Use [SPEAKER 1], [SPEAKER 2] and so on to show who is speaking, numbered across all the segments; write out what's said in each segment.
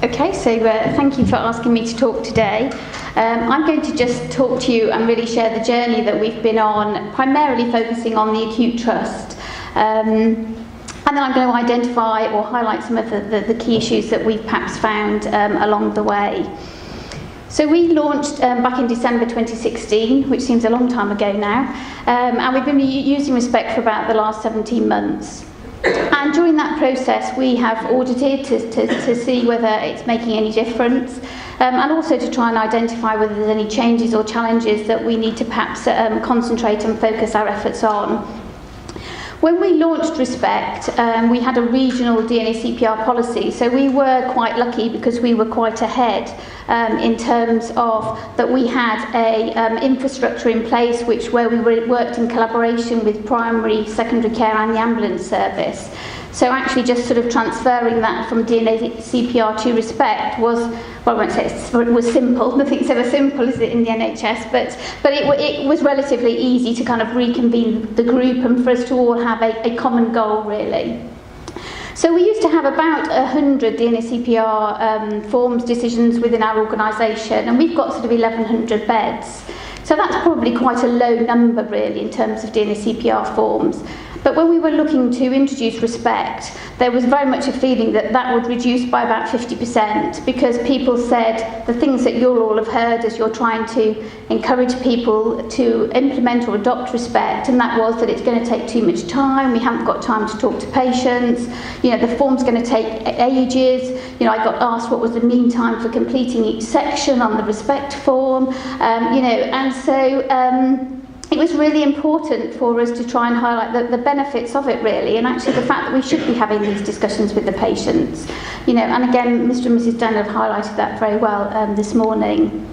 [SPEAKER 1] Okay, so thank you for asking me to talk today. I'm going to just talk to you and really share the journey that we've been on, primarily focusing on the acute trust. And then I'm going to identify or highlight some of the key issues that we've perhaps found along the way. So we launched back in December 2016, which seems a long time ago now, and we've been using ReSPECT for about the last 17 months. And during that process, we have audited to see whether it's making any difference, and also to try and identify whether there's any changes or challenges that we need to perhaps concentrate and focus our efforts on. When we launched ReSPECT, we had a regional DNACPR policy, so we were quite lucky because we were quite ahead in terms of that we had a infrastructure in place where we worked in collaboration with primary, secondary care and the ambulance service. So actually just sort of transferring that from DNACPR to ReSPECT was, well, I won't say it was simple, nothing's ever simple, is it, in the NHS, but it was relatively easy to kind of reconvene the group and for us to all have a common goal, really. So we used to have about 100 DNACPR forms, decisions within our organisation, and we've got sort of 1,100 beds. So that's probably quite a low number, really, in terms of DNACPR forms. But when we were looking to introduce ReSPECT, there was very much a feeling that that would reduce by about 50%, because people said the things that you'll all have heard as you're trying to encourage people to implement or adopt ReSPECT, and that was that it's going to take too much time, we haven't got time to talk to patients, the form's going to take ages. I got asked what was the mean time for completing each section on the ReSPECT form, and so it was really important for us to try and highlight the benefits of it, really, and actually the fact that we should be having these discussions with the patients. And again, Mr. and Mrs. Dunn have highlighted that very well this morning.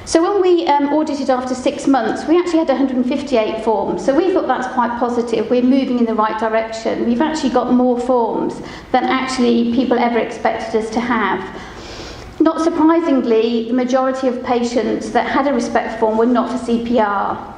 [SPEAKER 1] So when we audited after 6 months, we actually had 158 forms. So we thought that's quite positive. We're moving in the right direction. We've actually got more forms than actually people ever expected us to have. Not surprisingly, the majority of patients that had a ReSPECT form were not for CPR.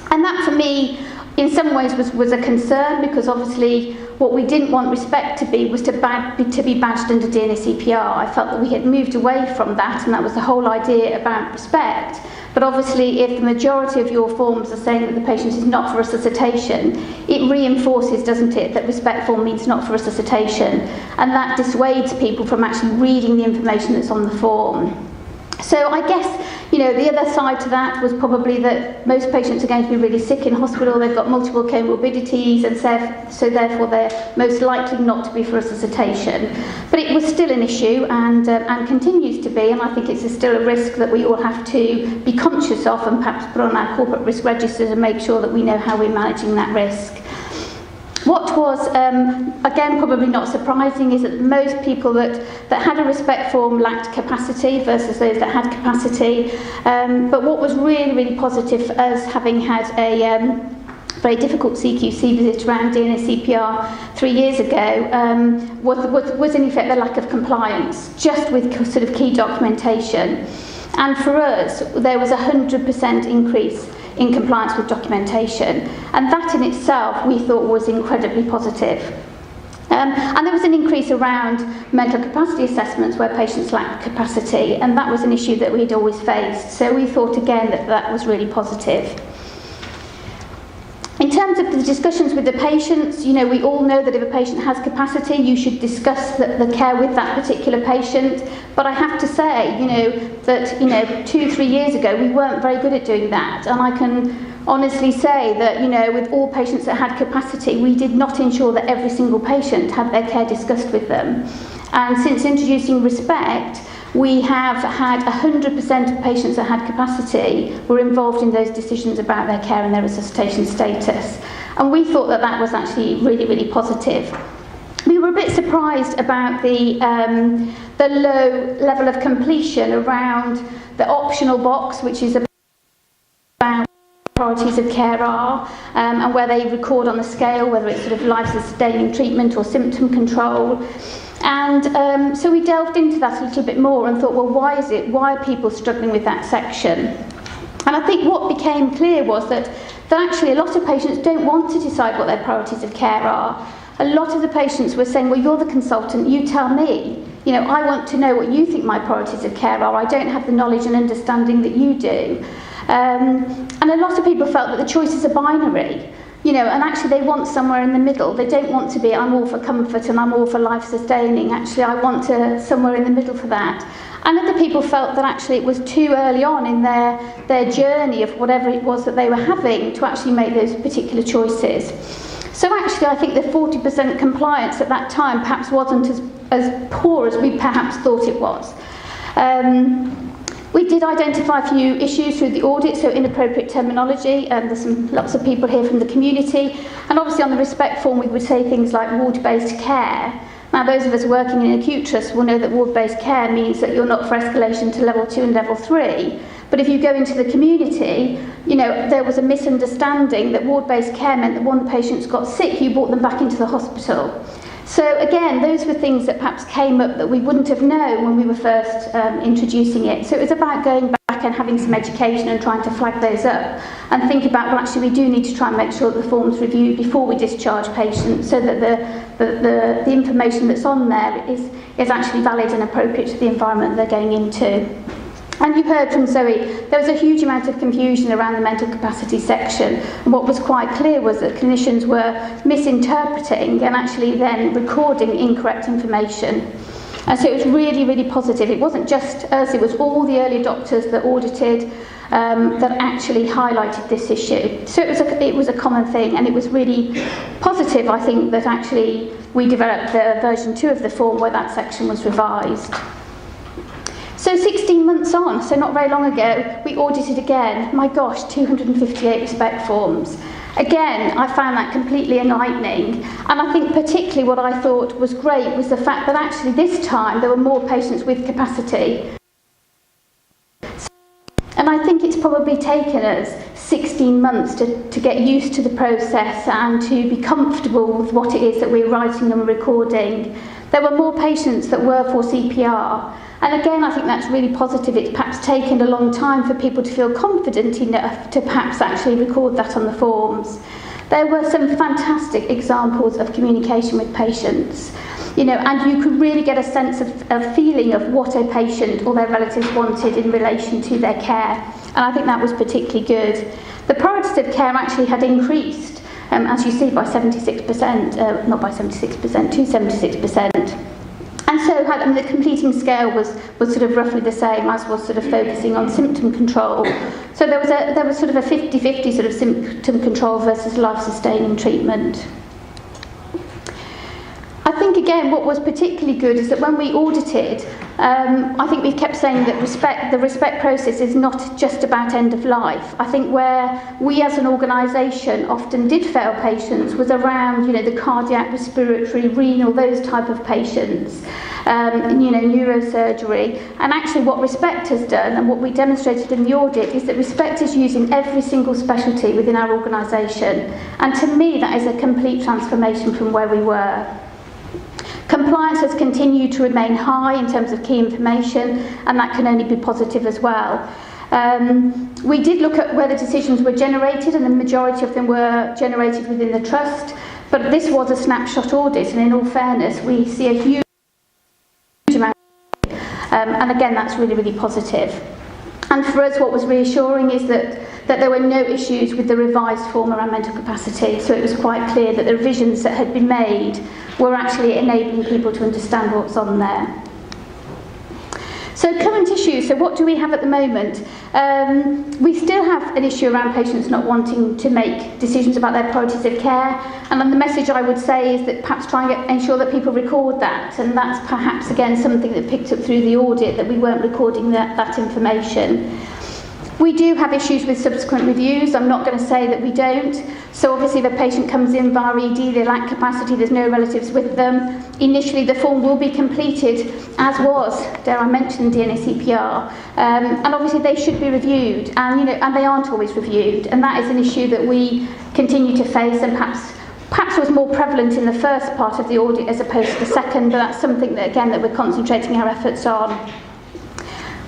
[SPEAKER 1] And that, for me, in some ways was a concern, because obviously what we didn't want ReSPECT to be was to be badged under DNACPR. I felt that we had moved away from that, and that was the whole idea about ReSPECT. But obviously, if the majority of your forms are saying that the patient is not for resuscitation, it reinforces, doesn't it, that ReSPECT form means not for resuscitation, and that dissuades people from actually reading the information that's on the form. So I guess, the other side to that was probably that most patients are going to be really sick in hospital, they've got multiple comorbidities, and so therefore they're most likely not to be for resuscitation. But it was still an issue and continues to be, and I think it's still a risk that we all have to be conscious of and perhaps put on our corporate risk register to make sure that we know how we're managing that risk. What was, again, probably not surprising, is that most people that had a ReSPECT form lacked capacity versus those that had capacity. But what was really, really positive for us, having had a very difficult CQC visit around DNACPR 3 years ago, was in effect the lack of compliance, just with sort of key documentation. And for us, there was a 100% increase in compliance with documentation, and that in itself we thought was incredibly positive. And there was an increase around mental capacity assessments where patients lacked capacity, and that was an issue that we'd always faced, so we thought again that was really positive. In terms of the discussions with the patients, we all know that if a patient has capacity, you should discuss the care with that particular patient. But I have to say, that 2-3 years ago, we weren't very good at doing that. And I can honestly say that, with all patients that had capacity, we did not ensure that every single patient had their care discussed with them. And since introducing ReSPECT, we have had 100% of patients that had capacity were involved in those decisions about their care and their resuscitation status. And we thought that was actually really, really positive. We were a bit surprised about the low level of completion around the optional box, which is about priorities of care are, and where they record on the scale whether it's sort of life-sustaining treatment or symptom control. And so we delved into that a little bit more and thought, well, why are people struggling with that section? And I think what became clear was that actually a lot of patients don't want to decide what their priorities of care are. A lot of the patients were saying, well, you're the consultant, you tell me. I want to know what you think my priorities of care are. I don't have the knowledge and understanding that you do. And a lot of people felt that the choices are binary, and actually they want somewhere in the middle. They don't want to be, I'm all for comfort and I'm all for life sustaining. Actually, I want somewhere in the middle for that. And other people felt that actually it was too early on in their journey of whatever it was that they were having to actually make those particular choices. So actually, I think the 40% compliance at that time perhaps wasn't as poor as we perhaps thought it was. We did identify a few issues through the audit, so inappropriate terminology, and there's lots of people here from the community. And obviously on the ReSPECT form we would say things like ward-based care. Now those of us working in acute trusts will know that ward-based care means that you're not for escalation to level 2 and level 3. But if you go into the community, there was a misunderstanding that ward-based care meant that when the patients got sick, you brought them back into the hospital. So again, those were things that perhaps came up that we wouldn't have known when we were first introducing it. So it was about going back and having some education and trying to flag those up and think about, well, actually we do need to try and make sure that the form's reviewed before we discharge patients so that the information that's on there is actually valid and appropriate to the environment they're going into. And you heard from Zoe, there was a huge amount of confusion around the mental capacity section, and what was quite clear was that clinicians were misinterpreting and actually then recording incorrect information. And so it was really, really positive. It wasn't just us, it was all the early adopters that audited that actually highlighted this issue. So it was a common thing, and it was really positive, I think, that actually we developed the version 2 of the form where that section was revised. So 16 months on, so not very long ago, we audited again. My gosh, 258 ReSPECT forms. Again, I found that completely enlightening. And I think particularly what I thought was great was the fact that actually this time there were more patients with capacity. And I think it's probably taken us 16 months to get used to the process and to be comfortable with what it is that we're writing and recording. There were more patients that were for CPR. And again, I think that's really positive. It's perhaps taken a long time for people to feel confident enough to perhaps actually record that on the forms. There were some fantastic examples of communication with patients, and you could really get a sense of feeling of what a patient or their relatives wanted in relation to their care. And I think that was particularly good. The priorities of care actually had increased, as you see, by 76%, not by 76%, to 76%. And so the completing scale was sort of roughly the same as was sort of focusing on symptom control. So there was sort of a 50-50 sort of symptom control versus life-sustaining treatment. I think again what was particularly good is that when we audited, I think we kept saying that the ReSPECT process is not just about end of life. I think where we as an organisation often did fail patients was around the cardiac, respiratory, renal, those type of patients, neurosurgery. And actually what ReSPECT has done and what we demonstrated in the audit is that ReSPECT is used in every single specialty within our organisation. And to me that is a complete transformation from where we were. Compliance has continued to remain high in terms of key information, and that can only be positive as well. We did look at where the decisions were generated, and the majority of them were generated within the trust, but this was a snapshot audit, and in all fairness, we see a huge amount, and again, that's really, really positive. And for us, what was reassuring is that there were no issues with the revised form around mental capacity, so it was quite clear that the revisions that had been made were actually enabling people to understand what's on there. So current issues, so what do we have at the moment? We still have an issue around patients not wanting to make decisions about their priorities of care, and then the message I would say is that perhaps try and ensure that people record that, and that's perhaps again something that picked up through the audit, that we weren't recording that information. We do have issues with subsequent reviews. I'm not going to say that we don't. So obviously if a patient comes in via ED, they lack capacity, there's no relatives with them. Initially the form will be completed as was, dare I mention, DNACPR. And obviously they should be reviewed, and they aren't always reviewed. And that is an issue that we continue to face, and perhaps was more prevalent in the first part of the audit as opposed to the second, but that's something that again that we're concentrating our efforts on.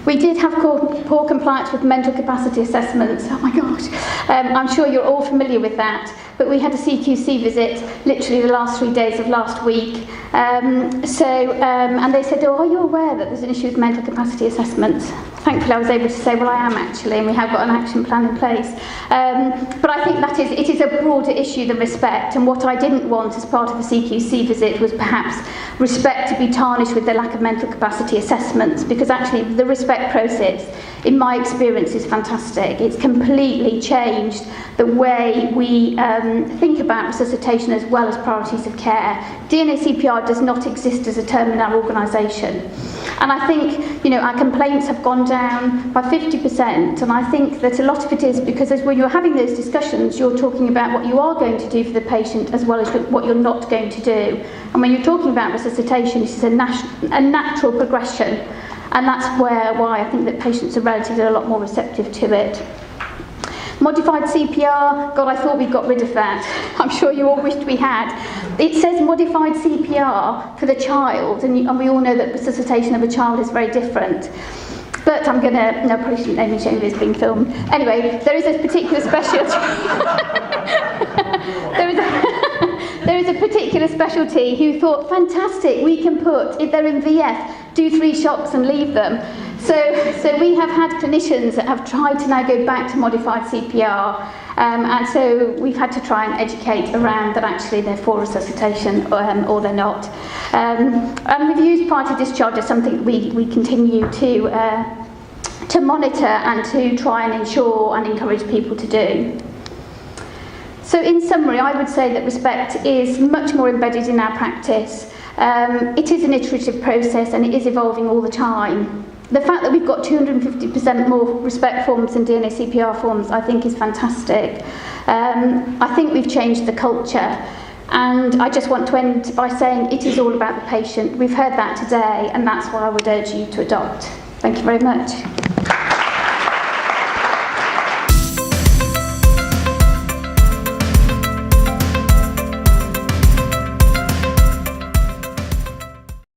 [SPEAKER 1] We did have poor compliance with mental capacity assessments. Oh my gosh, I'm sure you're all familiar with that. but we had a CQC visit literally the last 3 days of last week. And they said, oh, are you aware that there's an issue with mental capacity assessments? Thankfully, I was able to say, well, I am actually, and we have got an action plan in place. But I think it is a broader issue than ReSPECT, and what I didn't want as part of the CQC visit was perhaps ReSPECT to be tarnished with the lack of mental capacity assessments, because actually the ReSPECT process, in my experience, is fantastic. It's completely changed the way we think about resuscitation as well as priorities of care. DNACPR does not exist as a term in our organisation. And I think, our complaints have gone down by 50%, and I think that a lot of it is because when you're having those discussions, you're talking about what you are going to do for the patient as well as what you're not going to do. And when you're talking about resuscitation, this is a natural progression, and that's why I think that patients are relatively a lot more receptive to it. Modified CPR, God, I thought we got rid of that. I'm sure you all wished we had. It says modified CPR for the child, and we all know that resuscitation of a child is very different. But I probably shouldn't name and shame this being filmed. Anyway, there is a particular specialty. There is a particular specialty who thought, fantastic, we can put, if they're in VF, do 3 shocks and leave them. So we have had clinicians that have tried to now go back to modified CPR, and so we've had to try and educate around that actually they're for resuscitation or they're not. And reviews prior to discharge is something we continue to monitor and to try and ensure and encourage people to do. So in summary, I would say that ReSPECT is much more embedded in our practice. It is an iterative process and it is evolving all the time. The fact that we've got 250% more ReSPECT forms than DNACPR forms, I think is fantastic. I think we've changed the culture, and I just want to end by saying it is all about the patient. We've heard that today, and that's why I would urge you to adopt. Thank you very much.